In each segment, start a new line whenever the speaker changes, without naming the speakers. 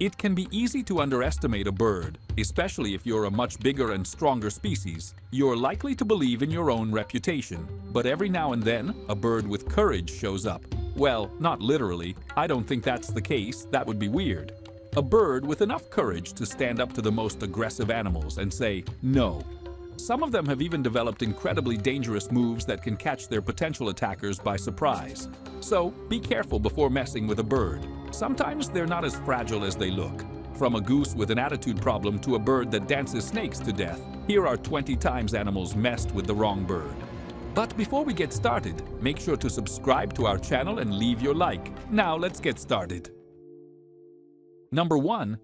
It can be easy to underestimate a bird, especially if you're a much bigger and stronger species. You're likely to believe in your own reputation, but every now and then, a bird with courage shows up. Well, not literally. I don't think that's the case. That would be weird. A bird with enough courage to stand up to the most aggressive animals and say, no. Some of them have even developed incredibly dangerous moves that can catch their potential attackers by surprise. So, be careful before messing with a bird. Sometimes they're not as fragile as they look. From a goose with an attitude problem to a bird that dances snakes to death, here are 20 times animals messed with the wrong bird. But before we get started, make sure to subscribe to our channel and leave your like. Now let's get started. Number 1.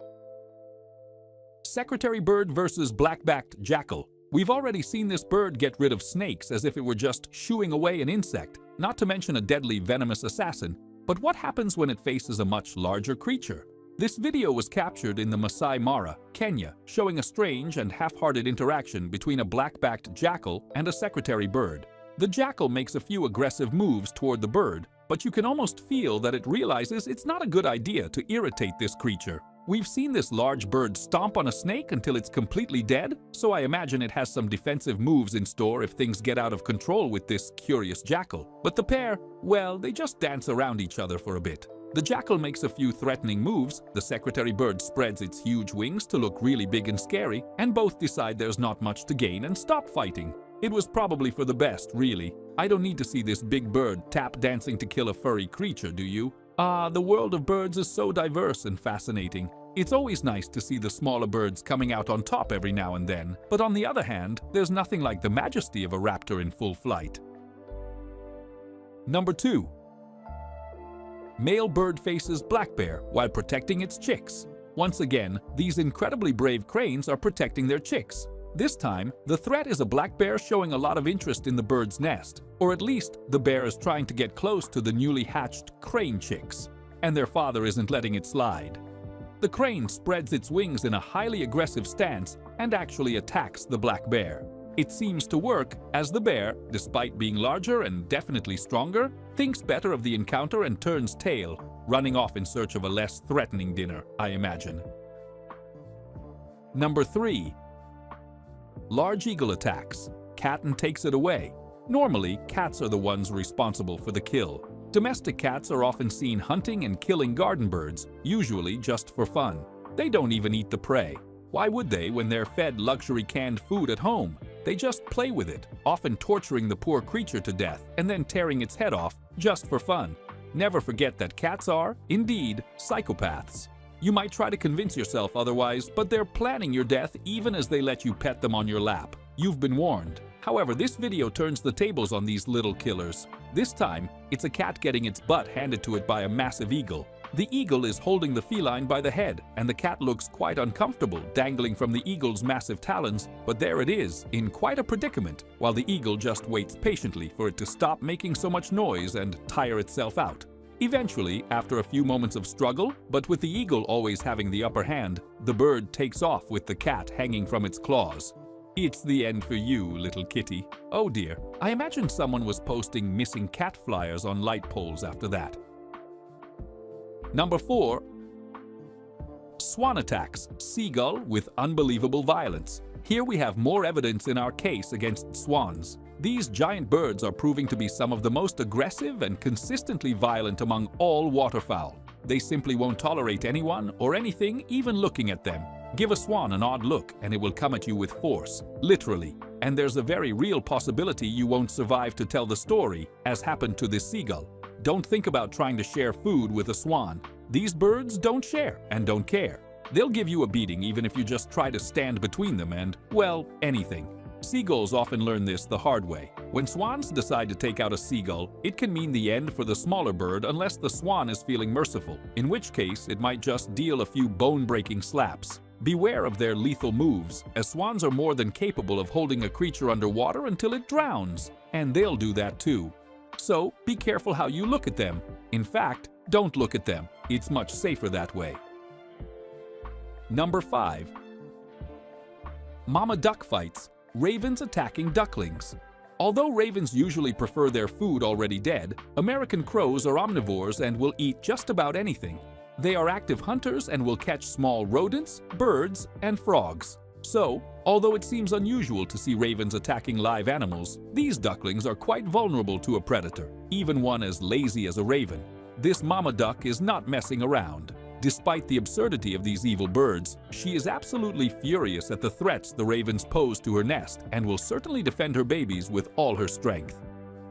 Secretary bird versus blackbacked jackal. We've already seen this bird get rid of snakes as if it were just shooing away an insect, not to mention a deadly venomous assassin. But what happens when it faces a much larger creature? This video was captured in the Masai Mara, Kenya, showing a strange and half-hearted interaction between a blackbacked jackal and a secretary bird. The jackal makes a few aggressive moves toward the bird, but you can almost feel that it realizes it's not a good idea to irritate this creature. We've seen this large bird stomp on a snake until it's completely dead, so I imagine it has some defensive moves in store if things get out of control with this curious jackal. But the pair, well, they just dance around each other for a bit. The jackal makes a few threatening moves, the secretary bird spreads its huge wings to look really big and scary, and both decide there's not much to gain and stop fighting. It was probably for the best, really. I don't need to see this big bird tap dancing to kill a furry creature, do you? The world of birds is so diverse and fascinating. It's always nice to see the smaller birds coming out on top every now and then, but on the other hand, there's nothing like the majesty of a raptor in full flight. Number 2. Male bird faces black bear while protecting its chicks. Once again, these incredibly brave cranes are protecting their chicks. This time, the threat is a black bear showing a lot of interest in the bird's nest, or at least the bear is trying to get close to the newly hatched crane chicks, and their father isn't letting it slide. The crane spreads its wings in a highly aggressive stance and actually attacks the black bear. It seems to work as the bear, despite being larger and definitely stronger, thinks better of the encounter and turns tail, running off in search of a less threatening dinner, I imagine. Number 3. Large eagle attacks. Cat and takes it away. Normally, cats are the ones responsible for the kill. Domestic cats are often seen hunting and killing garden birds, usually just for fun. They don't even eat the prey. Why would they when they're fed luxury canned food at home? They just play with it, often torturing the poor creature to death and then tearing its head off just for fun. Never forget that cats are, indeed, psychopaths. You might try to convince yourself otherwise, but they're planning your death even as they let you pet them on your lap. You've been warned. However, this video turns the tables on these little killers. This time, it's a cat getting its butt handed to it by a massive eagle. The eagle is holding the feline by the head, and the cat looks quite uncomfortable dangling from the eagle's massive talons, but there it is, in quite a predicament, while the eagle just waits patiently for it to stop making so much noise and tire itself out. Eventually, after a few moments of struggle, but with the eagle always having the upper hand, the bird takes off with the cat hanging from its claws. It's the end for you, little kitty. Oh dear, I imagine someone was posting missing cat flyers on light poles after that. Number 4. Swan attacks Seagull with unbelievable violence. Here we have more evidence in our case against swans. These giant birds are proving to be some of the most aggressive and consistently violent among all waterfowl. They simply won't tolerate anyone or anything even looking at them. Give a swan an odd look and it will come at you with force, literally. And there's a very real possibility you won't survive to tell the story, as happened to this seagull. Don't think about trying to share food with a swan. These birds don't share and don't care. They'll give you a beating even if you just try to stand between them and, well, anything. Seagulls often learn this the hard way. When swans decide to take out a seagull, it can mean the end for the smaller bird unless the swan is feeling merciful, in which case it might just deal a few bone-breaking slaps. Beware of their lethal moves, as swans are more than capable of holding a creature underwater until it drowns, and they'll do that too. So be careful how you look at them. In fact, don't look at them. It's much safer that way. Number 5. Mama duck fights. Ravens attacking ducklings. Although ravens usually prefer their food already dead, American crows are omnivores and will eat just about anything. They are active hunters and will catch small rodents, birds, and frogs. So, although it seems unusual to see ravens attacking live animals, these ducklings are quite vulnerable to a predator, even one as lazy as a raven. This mama duck is not messing around. Despite the absurdity of these evil birds, she is absolutely furious at the threats the ravens pose to her nest and will certainly defend her babies with all her strength.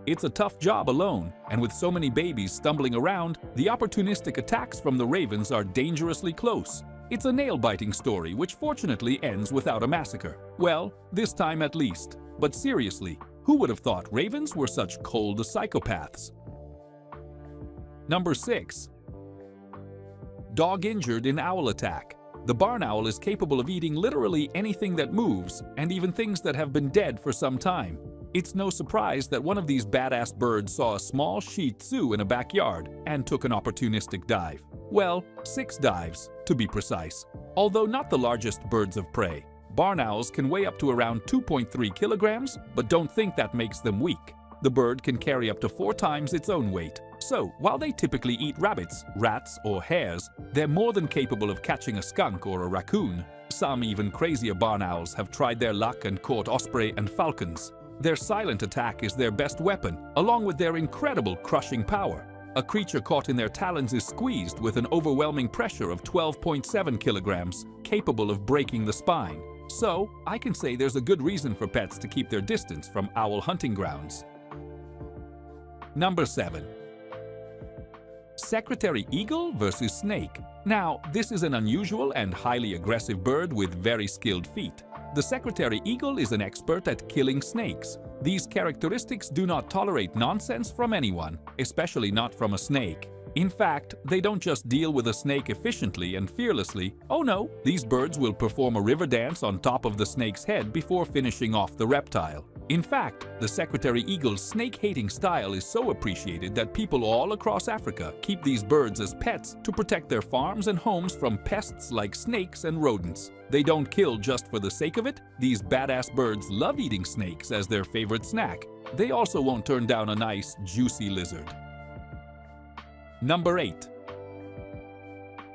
It's a tough job alone, and with so many babies stumbling around, the opportunistic attacks from the ravens are dangerously close. It's a nail-biting story which fortunately ends without a massacre. Well, this time at least. But seriously, who would have thought ravens were such cold psychopaths? Number 6. Dog injured in owl attack. The barn owl is capable of eating literally anything that moves, and even things that have been dead for some time. It's no surprise that one of these badass birds saw a small Shih Tzu in a backyard and took an opportunistic dive. Well, 6 dives, to be precise. Although not the largest birds of prey, barn owls can weigh up to around 2.3 kilograms, but don't think that makes them weak. The bird can carry up to 4 times its own weight. So, while they typically eat rabbits, rats, or hares, they're more than capable of catching a skunk or a raccoon. Some even crazier barn owls have tried their luck and caught osprey and falcons. Their silent attack is their best weapon, along with their incredible crushing power. A creature caught in their talons is squeezed with an overwhelming pressure of 12.7 kilograms, capable of breaking the spine. So, I can say there's a good reason for pets to keep their distance from owl hunting grounds. Number 7. Secretary eagle versus snake. Now, this is an unusual and highly aggressive bird with very skilled feet. The secretary eagle is an expert at killing snakes. These characteristics do not tolerate nonsense from anyone, especially not from a snake. In fact, they don't just deal with a snake efficiently and fearlessly. Oh no, these birds will perform a river dance on top of the snake's head before finishing off the reptile. In fact, the secretary eagle's snake-hating style is so appreciated that people all across Africa keep these birds as pets to protect their farms and homes from pests like snakes and rodents. They don't kill just for the sake of it. These badass birds love eating snakes as their favorite snack. They also won't turn down a nice, juicy lizard. Number 8.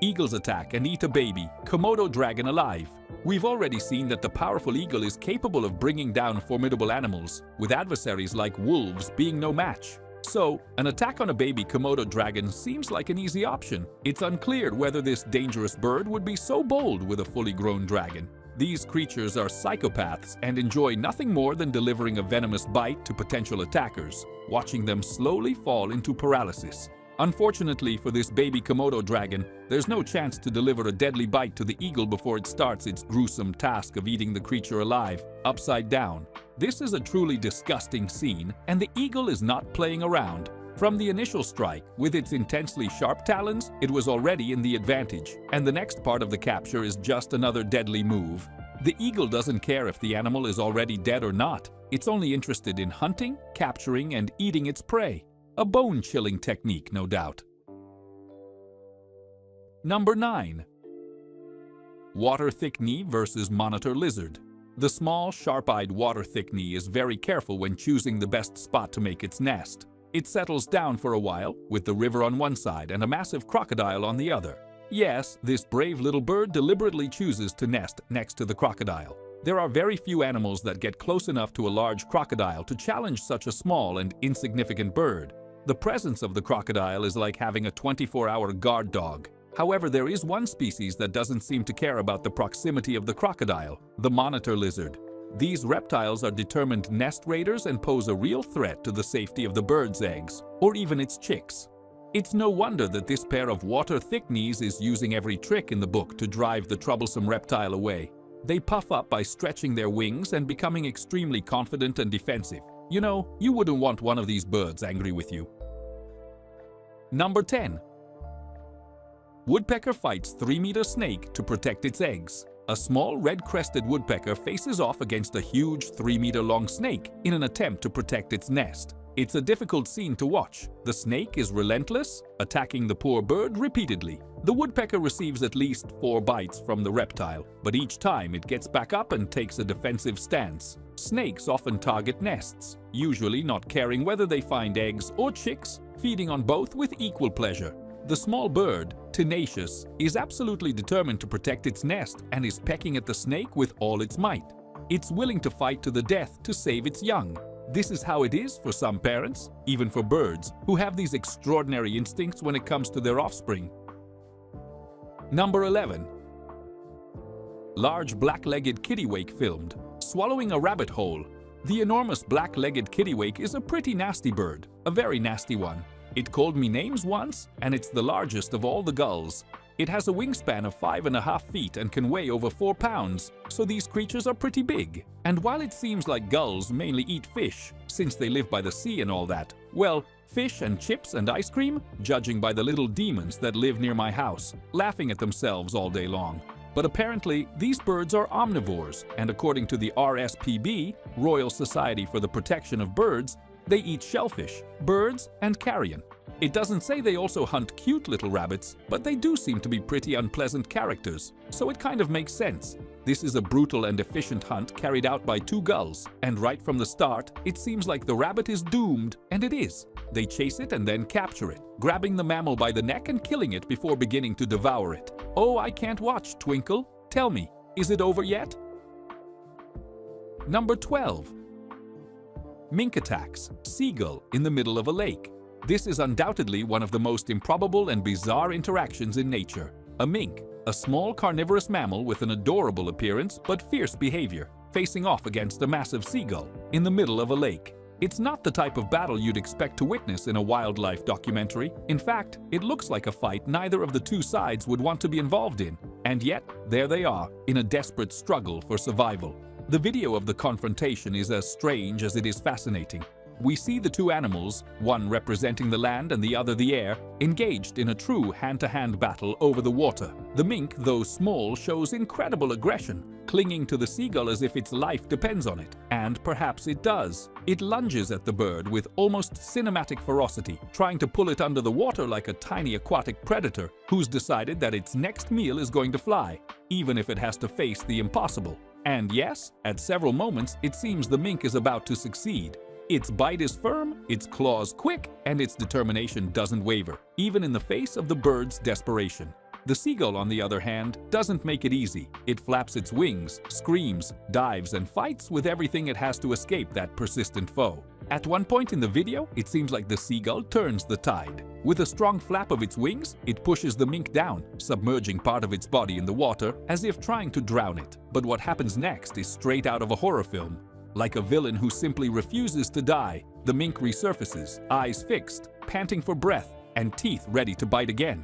Eagles attack and eat a baby, Komodo dragon alive. We've already seen that the powerful eagle is capable of bringing down formidable animals, with adversaries like wolves being no match. So, an attack on a baby Komodo dragon seems like an easy option. It's unclear whether this dangerous bird would be so bold with a fully grown dragon. These creatures are psychopaths and enjoy nothing more than delivering a venomous bite to potential attackers, watching them slowly fall into paralysis. Unfortunately for this baby Komodo dragon, there's no chance to deliver a deadly bite to the eagle before it starts its gruesome task of eating the creature alive, upside down. This is a truly disgusting scene, and the eagle is not playing around. From the initial strike, with its intensely sharp talons, it was already in the advantage, and the next part of the capture is just another deadly move. The eagle doesn't care if the animal is already dead or not. It's only interested in hunting, capturing, and eating its prey. A bone-chilling technique, no doubt. Number 9. Water thickney versus monitor lizard. The small, sharp-eyed water thickney is very careful when choosing the best spot to make its nest. It settles down for a while, with the river on one side and a massive crocodile on the other. Yes, this brave little bird deliberately chooses to nest next to the crocodile. There are very few animals that get close enough to a large crocodile to challenge such a small and insignificant bird. The presence of the crocodile is like having a 24-hour guard dog. However, there is one species that doesn't seem to care about the proximity of the crocodile, the monitor lizard. These reptiles are determined nest raiders and pose a real threat to the safety of the bird's eggs, or even its chicks. It's no wonder that this pair of water thickneys is using every trick in the book to drive the troublesome reptile away. They puff up by stretching their wings and becoming extremely confident and defensive. You know, you wouldn't want one of these birds angry with you. Number 10. Woodpecker fights 3-meter snake to protect its eggs. A small red-crested woodpecker faces off against a huge 3-meter-long snake in an attempt to protect its nest. It's a difficult scene to watch. The snake is relentless, attacking the poor bird repeatedly. The woodpecker receives at least 4 bites from the reptile, but each time it gets back up and takes a defensive stance. Snakes often target nests, usually not caring whether they find eggs or chicks, feeding on both with equal pleasure. The small bird, tenacious, is absolutely determined to protect its nest and is pecking at the snake with all its might. It's willing to fight to the death to save its young. This is how it is for some parents, even for birds, who have these extraordinary instincts when it comes to their offspring. Number 11. Large black-legged kittiwake filmed, swallowing a rabbit hole. The enormous black-legged kittiwake is a pretty nasty bird, a very nasty one. It called me names once, and it's the largest of all the gulls. It has a wingspan of 5.5 feet and can weigh over 4 pounds, so these creatures are pretty big. And while it seems like gulls mainly eat fish, since they live by the sea and all that, well, fish and chips and ice cream, judging by the little demons that live near my house, laughing at themselves all day long. But apparently, these birds are omnivores, and according to the RSPB, Royal Society for the Protection of Birds, they eat shellfish, birds, and carrion. It doesn't say they also hunt cute little rabbits, but they do seem to be pretty unpleasant characters, so it kind of makes sense. This is a brutal and efficient hunt carried out by 2 gulls, and right from the start, it seems like the rabbit is doomed, and it is. They chase it and then capture it, grabbing the mammal by the neck and killing it before beginning to devour it. Oh, I can't watch, Twinkle. Tell me, is it over yet? Number 12. Mink attacks seagull in the middle of a lake. This is undoubtedly one of the most improbable and bizarre interactions in nature. A mink, a small carnivorous mammal with an adorable appearance but fierce behavior, facing off against a massive seagull in the middle of a lake. It's not the type of battle you'd expect to witness in a wildlife documentary. In fact, it looks like a fight neither of the 2 sides would want to be involved in. And yet, there they are, in a desperate struggle for survival. The video of the confrontation is as strange as it is fascinating. We see the 2 animals, one representing the land and the other the air, engaged in a true hand-to-hand battle over the water. The mink, though small, shows incredible aggression, clinging to the seagull as if its life depends on it. And perhaps it does. It lunges at the bird with almost cinematic ferocity, trying to pull it under the water like a tiny aquatic predator who's decided that its next meal is going to fly, even if it has to face the impossible. And yes, at several moments, it seems the mink is about to succeed. Its bite is firm, its claws quick, and its determination doesn't waver, even in the face of the bird's desperation. The seagull, on the other hand, doesn't make it easy. It flaps its wings, screams, dives, and fights with everything it has to escape that persistent foe. At one point in the video, it seems like the seagull turns the tide. With a strong flap of its wings, it pushes the mink down, submerging part of its body in the water as if trying to drown it. But what happens next is straight out of a horror film. Like a villain who simply refuses to die, the mink resurfaces, eyes fixed, panting for breath, and teeth ready to bite again.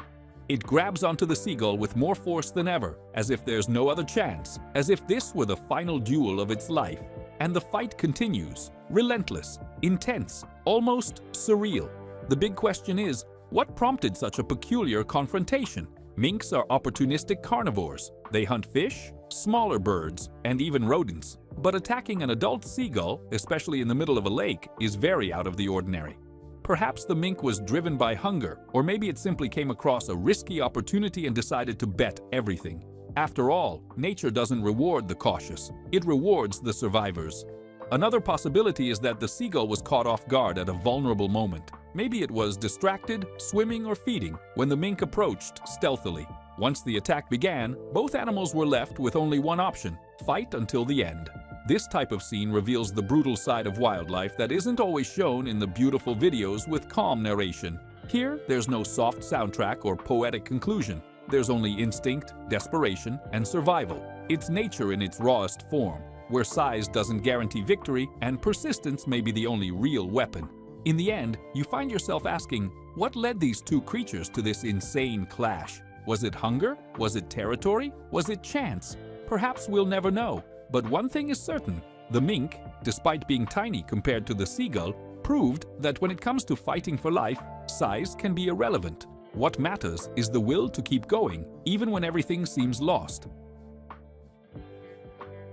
It grabs onto the seagull with more force than ever, as if there's no other chance, as if this were the final duel of its life. And the fight continues, relentless, intense, almost surreal. The big question is, what prompted such a peculiar confrontation? Minks are opportunistic carnivores. They hunt fish, smaller birds, and even rodents. But attacking an adult seagull, especially in the middle of a lake, is very out of the ordinary. Perhaps the mink was driven by hunger, or maybe it simply came across a risky opportunity and decided to bet everything. After all, nature doesn't reward the cautious, it rewards the survivors. Another possibility is that the seagull was caught off guard at a vulnerable moment. Maybe it was distracted, swimming, or feeding when the mink approached stealthily. Once the attack began, both animals were left with only one option: fight until the end. This type of scene reveals the brutal side of wildlife that isn't always shown in the beautiful videos with calm narration. Here, there's no soft soundtrack or poetic conclusion. There's only instinct, desperation, and survival. It's nature in its rawest form, where size doesn't guarantee victory and persistence may be the only real weapon. In the end, you find yourself asking, what led these 2 creatures to this insane clash? Was it hunger? Was it territory? Was it chance? Perhaps we'll never know. But one thing is certain, the mink, despite being tiny compared to the seagull, proved that when it comes to fighting for life, size can be irrelevant. What matters is the will to keep going, even when everything seems lost.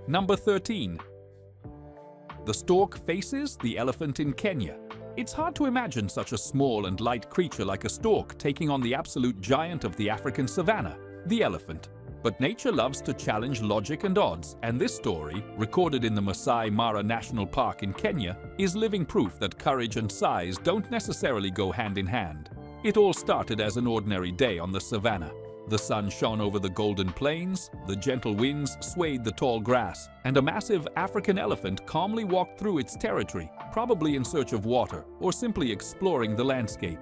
Number 13. The stork faces the elephant in Kenya. It's hard to imagine such a small and light creature like a stork taking on the absolute giant of the African savanna, the elephant. But nature loves to challenge logic and odds, and this story, recorded in the Masai Mara National Park in Kenya, is living proof that courage and size don't necessarily go hand in hand. It all started as an ordinary day on the savannah. The sun shone over the golden plains, the gentle winds swayed the tall grass, and a massive African elephant calmly walked through its territory, probably in search of water or simply exploring the landscape.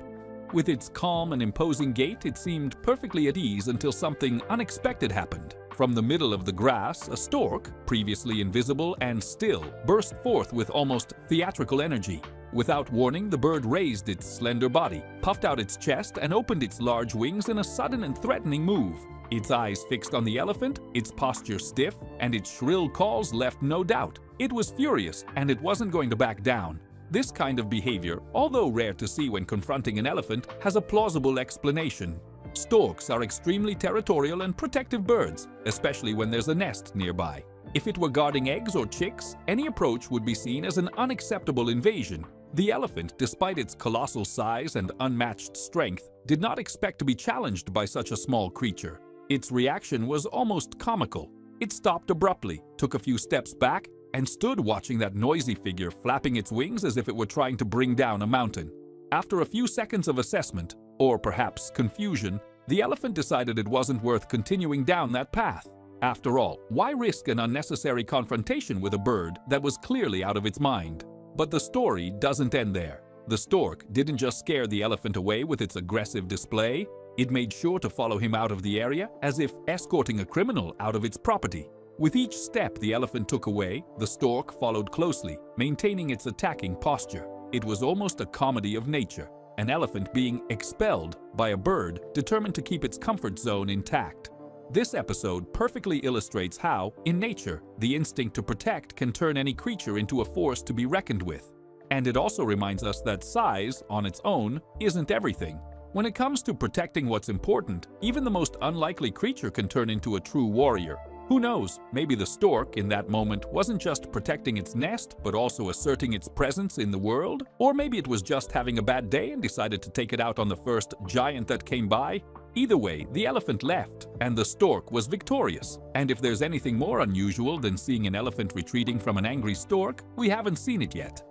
With its calm and imposing gait, it seemed perfectly at ease until something unexpected happened. From the middle of the grass, a stork, previously invisible and still, burst forth with almost theatrical energy. Without warning, the bird raised its slender body, puffed out its chest, and opened its large wings in a sudden and threatening move. Its eyes fixed on the elephant, its posture stiff, and its shrill calls left no doubt. It was furious, and it wasn't going to back down. This kind of behavior, although rare to see when confronting an elephant, has a plausible explanation. Storks are extremely territorial and protective birds, especially when there's a nest nearby. If it were guarding eggs or chicks, any approach would be seen as an unacceptable invasion. The elephant, despite its colossal size and unmatched strength, did not expect to be challenged by such a small creature. Its reaction was almost comical. It stopped abruptly, took a few steps back, and stood watching that noisy figure flapping its wings as if it were trying to bring down a mountain. After a few seconds of assessment, or perhaps confusion, the elephant decided it wasn't worth continuing down that path. After all, why risk an unnecessary confrontation with a bird that was clearly out of its mind? But the story doesn't end there. The stork didn't just scare the elephant away with its aggressive display, it made sure to follow him out of the area as if escorting a criminal out of its property. With each step the elephant took away, the stork followed closely, maintaining its attacking posture. It was almost a comedy of nature, an elephant being expelled by a bird determined to keep its comfort zone intact. This episode perfectly illustrates how, in nature, the instinct to protect can turn any creature into a force to be reckoned with. And it also reminds us that size, on its own, isn't everything. When it comes to protecting what's important, even the most unlikely creature can turn into a true warrior. Who knows, maybe the stork in that moment wasn't just protecting its nest, but also asserting its presence in the world? Or maybe it was just having a bad day and decided to take it out on the first giant that came by? Either way, the elephant left, and the stork was victorious. And if there's anything more unusual than seeing an elephant retreating from an angry stork, we haven't seen it yet.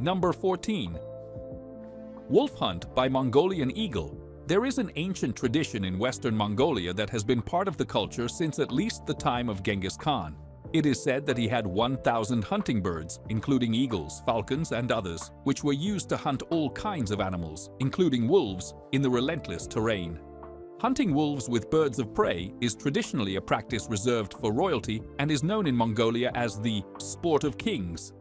Number 14. Wolf Hunt by Mongolian Eagle. There is an ancient tradition in Western Mongolia that has been part of the culture since at least the time of Genghis Khan. It is said that he had 1,000 hunting birds, including eagles, falcons, and others, which were used to hunt all kinds of animals, including wolves, in the relentless terrain. Hunting wolves with birds of prey is traditionally a practice reserved for royalty and is known in Mongolia as the sport of kings.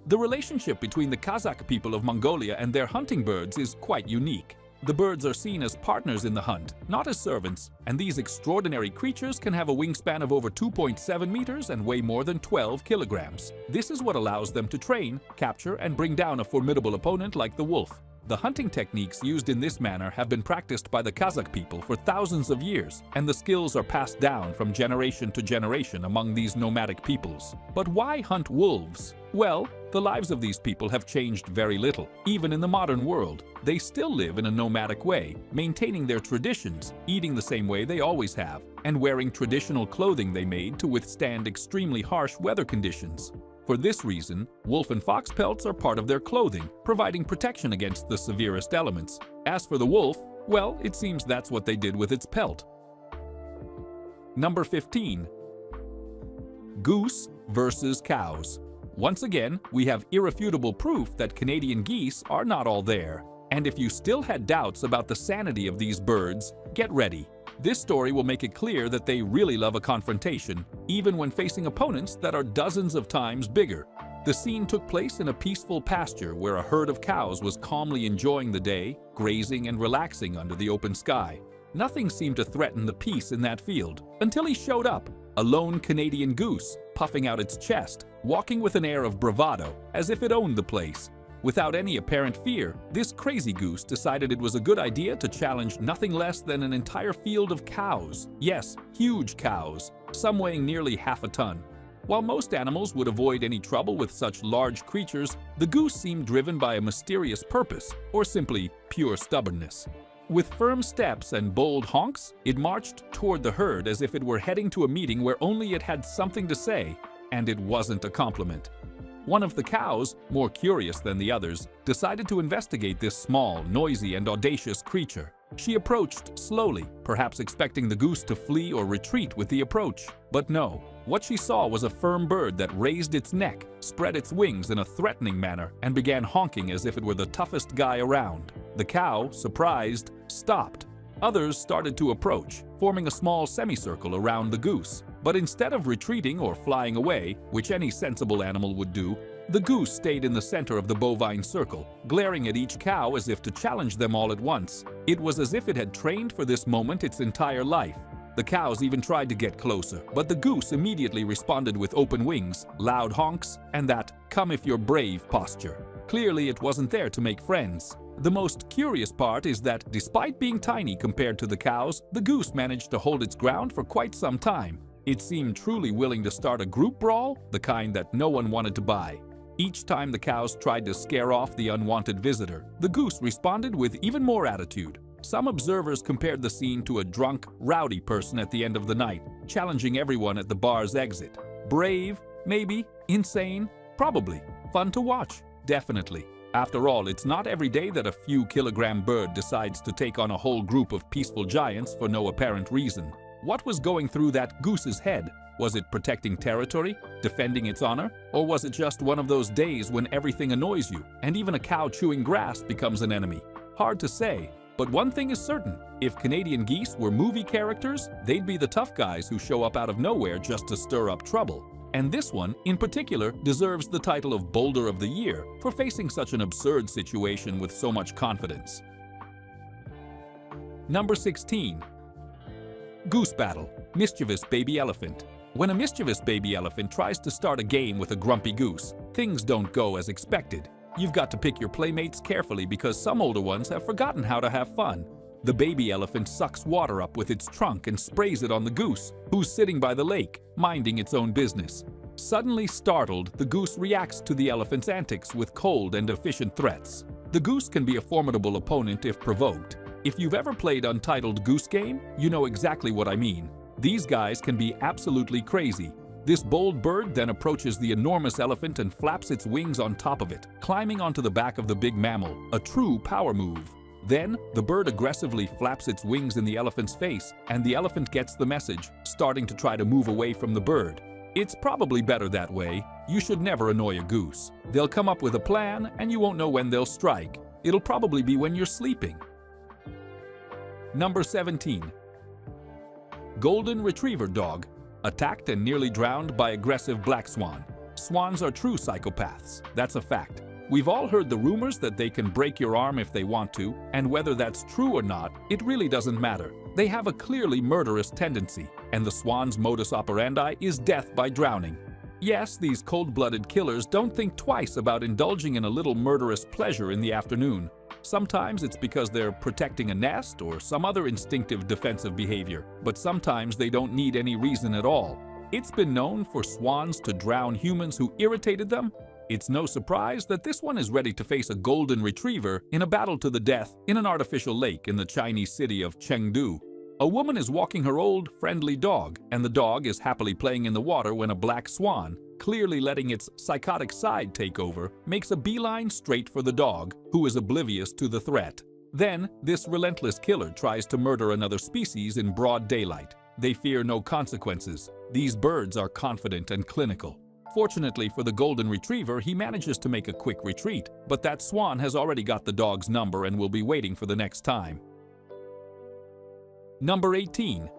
The relationship between the Kazakh people of Mongolia and their hunting birds is quite unique. The birds are seen as partners in the hunt, not as servants, and these extraordinary creatures can have a wingspan of over 2.7 meters and weigh more than 12 kilograms. This is what allows them to train, capture, and bring down a formidable opponent like the wolf. The hunting techniques used in this manner have been practiced by the Kazakh people for thousands of years, and the skills are passed down from generation to generation among these nomadic peoples. But why hunt wolves? Well, the lives of these people have changed very little. Even in the modern world, they still live in a nomadic way, maintaining their traditions, eating the same way they always have, and wearing traditional clothing they made to withstand extremely harsh weather conditions. For this reason, wolf and fox pelts are part of their clothing, providing protection against the severest elements. As for the wolf, well, it seems that's what they did with its pelt. Number 15. Goose versus cows. Once again, we have irrefutable proof that Canadian geese are not all there. And if you still had doubts about the sanity of these birds, get ready. This story will make it clear that they really love a confrontation, even when facing opponents that are dozens of times bigger. The scene took place in a peaceful pasture where a herd of cows was calmly enjoying the day, grazing and relaxing under the open sky. Nothing seemed to threaten the peace in that field, until he showed up, a lone Canadian goose, puffing out its chest, walking with an air of bravado, as if it owned the place. Without any apparent fear, this crazy goose decided it was a good idea to challenge nothing less than an entire field of cows. Yes, huge cows, some weighing nearly half a ton. While most animals would avoid any trouble with such large creatures, the goose seemed driven by a mysterious purpose, or simply pure stubbornness. With firm steps and bold honks, it marched toward the herd as if it were heading to a meeting where only it had something to say, and it wasn't a compliment. One of the cows, more curious than the others, decided to investigate this small, noisy, and audacious creature. She approached slowly, perhaps expecting the goose to flee or retreat with the approach. But no, what she saw was a firm bird that raised its neck, spread its wings in a threatening manner, and began honking as if it were the toughest guy around. The cow, surprised, stopped. Others started to approach, forming a small semicircle around the goose. But instead of retreating or flying away, which any sensible animal would do, the goose stayed in the center of the bovine circle, glaring at each cow as if to challenge them all at once. It was as if it had trained for this moment its entire life. The cows even tried to get closer, but the goose immediately responded with open wings, loud honks, and that "come if you're brave" posture. Clearly, it wasn't there to make friends. The most curious part is that, despite being tiny compared to the cows, the goose managed to hold its ground for quite some time. It seemed truly willing to start a group brawl, the kind that no one wanted to buy. Each time the cows tried to scare off the unwanted visitor, the goose responded with even more attitude. Some observers compared the scene to a drunk, rowdy person at the end of the night, challenging everyone at the bar's exit. Brave? Maybe. Insane? Probably. Fun to watch? Definitely. After all, it's not every day that a few kilogram bird decides to take on a whole group of peaceful giants for no apparent reason. What was going through that goose's head? Was it protecting territory, defending its honor, or was it just one of those days when everything annoys you, and even a cow chewing grass becomes an enemy? Hard to say, but one thing is certain. If Canadian geese were movie characters, they'd be the tough guys who show up out of nowhere just to stir up trouble. And this one, in particular, deserves the title of Boulder of the Year for facing such an absurd situation with so much confidence. Number 16. Goose Battle, Mischievous Baby Elephant. When a mischievous baby elephant tries to start a game with a grumpy goose, things don't go as expected. You've got to pick your playmates carefully because some older ones have forgotten how to have fun. The baby elephant sucks water up with its trunk and sprays it on the goose, who's sitting by the lake, minding its own business. Suddenly startled, the goose reacts to the elephant's antics with cold and efficient threats. The goose can be a formidable opponent if provoked. If you've ever played Untitled Goose Game, you know exactly what I mean. These guys can be absolutely crazy. This bold bird then approaches the enormous elephant and flaps its wings on top of it, climbing onto the back of the big mammal, a true power move. Then, the bird aggressively flaps its wings in the elephant's face, and the elephant gets the message, starting to try to move away from the bird. It's probably better that way. You should never annoy a goose. They'll come up with a plan, and you won't know when they'll strike. It'll probably be when you're sleeping. Number 17. Golden Retriever Dog, attacked and nearly drowned by aggressive black swan. Swans are true psychopaths, that's a fact. We've all heard the rumors that they can break your arm if they want to, and whether that's true or not, it really doesn't matter. They have a clearly murderous tendency, and the swan's modus operandi is death by drowning. Yes, these cold-blooded killers don't think twice about indulging in a little murderous pleasure in the afternoon. Sometimes it's because they're protecting a nest or some other instinctive defensive behavior, but sometimes they don't need any reason at all. It's been known for swans to drown humans who irritated them. It's no surprise that this one is ready to face a golden retriever in a battle to the death in an artificial lake in the Chinese city of Chengdu. A woman is walking her old, friendly dog, and the dog is happily playing in the water when a black swan, clearly letting its psychotic side take over, makes a beeline straight for the dog, who is oblivious to the threat. Then, this relentless killer tries to murder another species in broad daylight. They fear no consequences. These birds are confident and clinical. Fortunately for the golden retriever, he manages to make a quick retreat, but that swan has already got the dog's number and will be waiting for the next time. Number 18.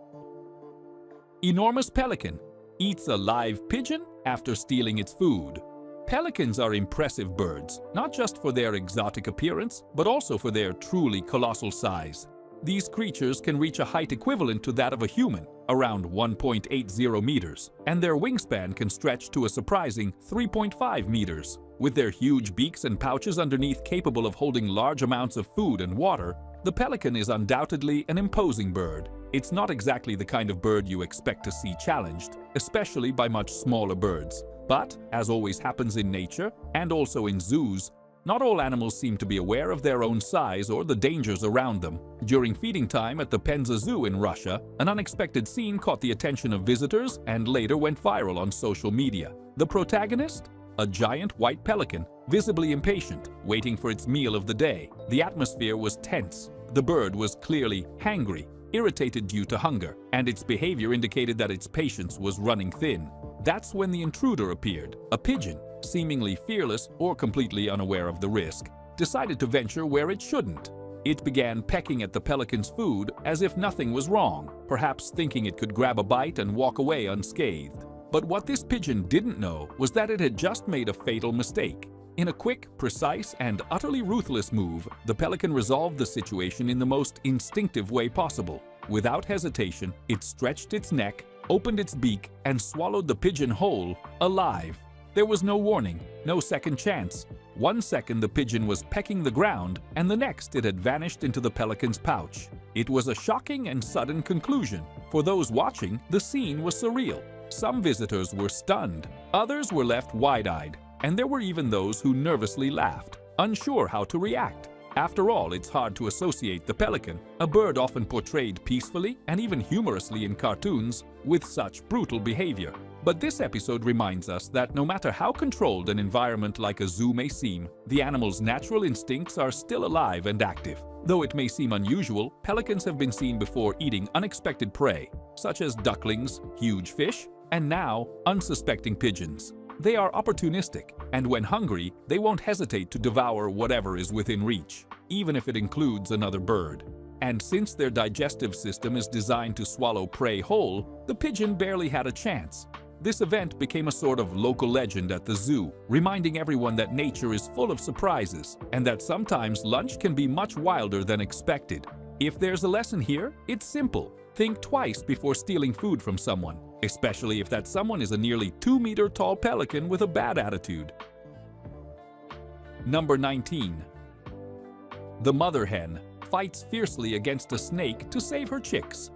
Enormous pelican eats a live pigeon after stealing its food. Pelicans are impressive birds, not just for their exotic appearance, but also for their truly colossal size. These creatures can reach a height equivalent to that of a human, around 1.80 meters, and their wingspan can stretch to a surprising 3.5 meters. With their huge beaks and pouches underneath capable of holding large amounts of food and water, the pelican is undoubtedly an imposing bird. It's not exactly the kind of bird you expect to see challenged, especially by much smaller birds. But, as always happens in nature, and also in zoos, not all animals seem to be aware of their own size or the dangers around them. During feeding time at the Penza Zoo in Russia, an unexpected scene caught the attention of visitors and later went viral on social media. The protagonist? a giant white pelican, visibly impatient, waiting for its meal of the day. The atmosphere was tense. The bird was clearly hangry, irritated due to hunger, and its behavior indicated that its patience was running thin. That's when the intruder appeared. A pigeon, seemingly fearless or completely unaware of the risk, decided to venture where it shouldn't. It began pecking at the pelican's food as if nothing was wrong, perhaps thinking it could grab a bite and walk away unscathed. But what this pigeon didn't know was that it had just made a fatal mistake. In a quick, precise, and utterly ruthless move, the pelican resolved the situation in the most instinctive way possible. Without hesitation, it stretched its neck, opened its beak, and swallowed the pigeon whole, alive. There was no warning, no second chance. 1 second the pigeon was pecking the ground, and the next it had vanished into the pelican's pouch. It was a shocking and sudden conclusion. For those watching, the scene was surreal. Some visitors were stunned, others were left wide-eyed, and there were even those who nervously laughed, unsure how to react. After all, it's hard to associate the pelican, a bird often portrayed peacefully and even humorously in cartoons, with such brutal behavior. But this episode reminds us that no matter how controlled an environment like a zoo may seem, the animal's natural instincts are still alive and active. Though it may seem unusual, pelicans have been seen before eating unexpected prey, such as ducklings, huge fish, and now unsuspecting pigeons. They are opportunistic, and when hungry, they won't hesitate to devour whatever is within reach, even if it includes another bird. And since their digestive system is designed to swallow prey whole, the pigeon barely had a chance. This event became a sort of local legend at the zoo, reminding everyone that nature is full of surprises, and that sometimes lunch can be much wilder than expected. If there's a lesson here, it's simple. Think twice before stealing food from someone, especially if that someone is a nearly 2-meter tall pelican with a bad attitude. Number 19. The mother hen fights fiercely against a snake to save her chicks.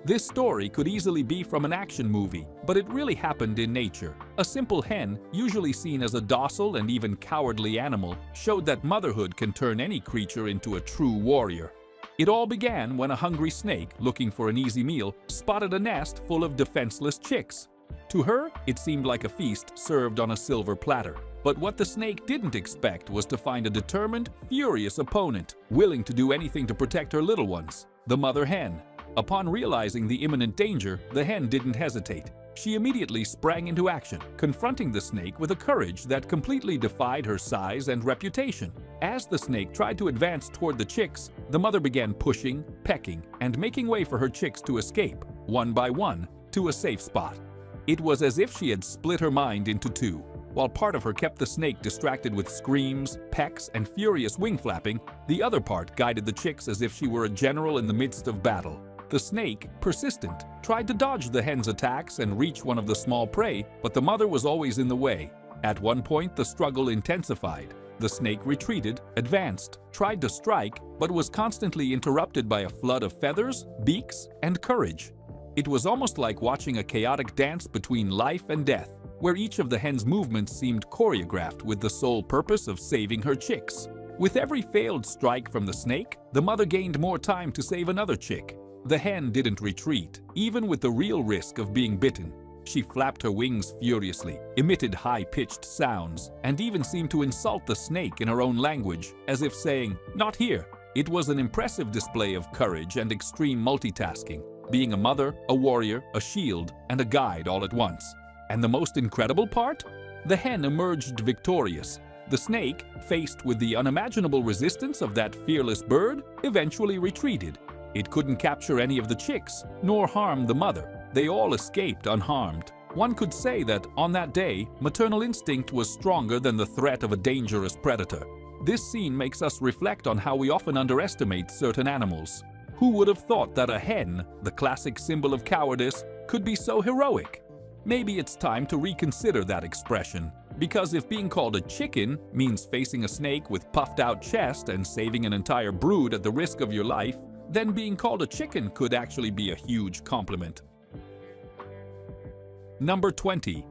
This story could easily be from an action movie, but it really happened in nature. A simple hen, usually seen as a docile and even cowardly animal, showed that motherhood can turn any creature into a true warrior. It all began when a hungry snake, looking for an easy meal, spotted a nest full of defenseless chicks. To her, it seemed like a feast served on a silver platter. But what the snake didn't expect was to find a determined, furious opponent, willing to do anything to protect her little ones, the mother hen. Upon realizing the imminent danger, the hen didn't hesitate. She immediately sprang into action, confronting the snake with a courage that completely defied her size and reputation. As the snake tried to advance toward the chicks, the mother began pushing, pecking, and making way for her chicks to escape, one by one, to a safe spot. It was as if she had split her mind into two. While part of her kept the snake distracted with screams, pecks, and furious wing flapping, the other part guided the chicks as if she were a general in the midst of battle. The snake, persistent, tried to dodge the hen's attacks and reach one of the small prey, but the mother was always in the way. At one point, the struggle intensified. The snake retreated, advanced, tried to strike, but was constantly interrupted by a flood of feathers, beaks, and courage. It was almost like watching a chaotic dance between life and death, where each of the hen's movements seemed choreographed with the sole purpose of saving her chicks. With every failed strike from the snake, the mother gained more time to save another chick. The hen didn't retreat, even with the real risk of being bitten. She flapped her wings furiously, emitted high-pitched sounds, and even seemed to insult the snake in her own language, as if saying, "Not here." It was an impressive display of courage and extreme multitasking, being a mother, a warrior, a shield, and a guide all at once. And the most incredible part? The hen emerged victorious. The snake, faced with the unimaginable resistance of that fearless bird, eventually retreated. It couldn't capture any of the chicks, nor harm the mother. They all escaped unharmed. One could say that, on that day, maternal instinct was stronger than the threat of a dangerous predator. This scene makes us reflect on how we often underestimate certain animals. Who would have thought that a hen, the classic symbol of cowardice, could be so heroic? Maybe it's time to reconsider that expression, because if being called a chicken means facing a snake with puffed-out chest and saving an entire brood at the risk of your life, then being called a chicken could actually be a huge compliment. Number 20.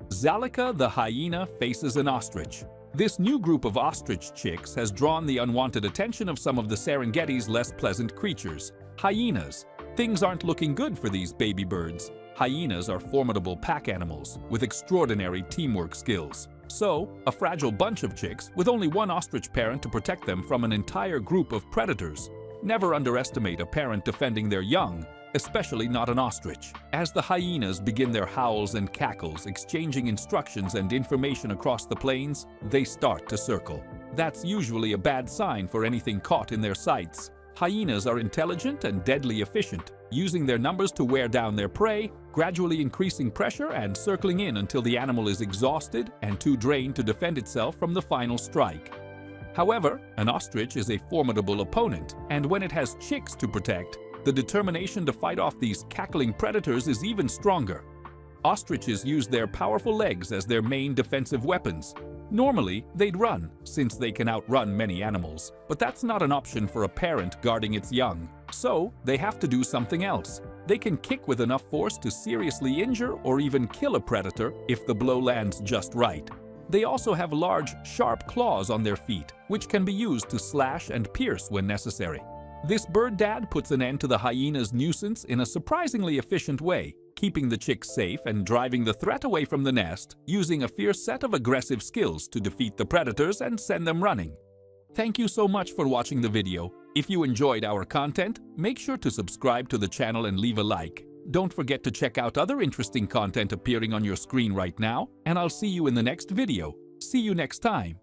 Zelica the hyena faces an ostrich. This new group of ostrich chicks has drawn the unwanted attention of some of the Serengeti's less pleasant creatures, hyenas. Things aren't looking good for these baby birds. Hyenas are formidable pack animals with extraordinary teamwork skills. So, a fragile bunch of chicks with only one ostrich parent to protect them from an entire group of predators. Never underestimate a parent defending their young, especially not an ostrich. As the hyenas begin their howls and cackles, exchanging instructions and information across the plains, they start to circle. That's usually a bad sign for anything caught in their sights. Hyenas are intelligent and deadly efficient, using their numbers to wear down their prey, gradually increasing pressure and circling in until the animal is exhausted and too drained to defend itself from the final strike. However, an ostrich is a formidable opponent, and when it has chicks to protect, the determination to fight off these cackling predators is even stronger. Ostriches use their powerful legs as their main defensive weapons. Normally, they'd run, since they can outrun many animals, but that's not an option for a parent guarding its young. So, they have to do something else. They can kick with enough force to seriously injure or even kill a predator if the blow lands just right. They also have large, sharp claws on their feet, which can be used to slash and pierce when necessary. This bird dad puts an end to the hyena's nuisance in a surprisingly efficient way, keeping the chicks safe and driving the threat away from the nest, using a fierce set of aggressive skills to defeat the predators and send them running. Thank you so much for watching the video. If you enjoyed our content, make sure to subscribe to the channel and leave a like. Don't forget to check out other interesting content appearing on your screen right now, and I'll see you in the next video. See you next time.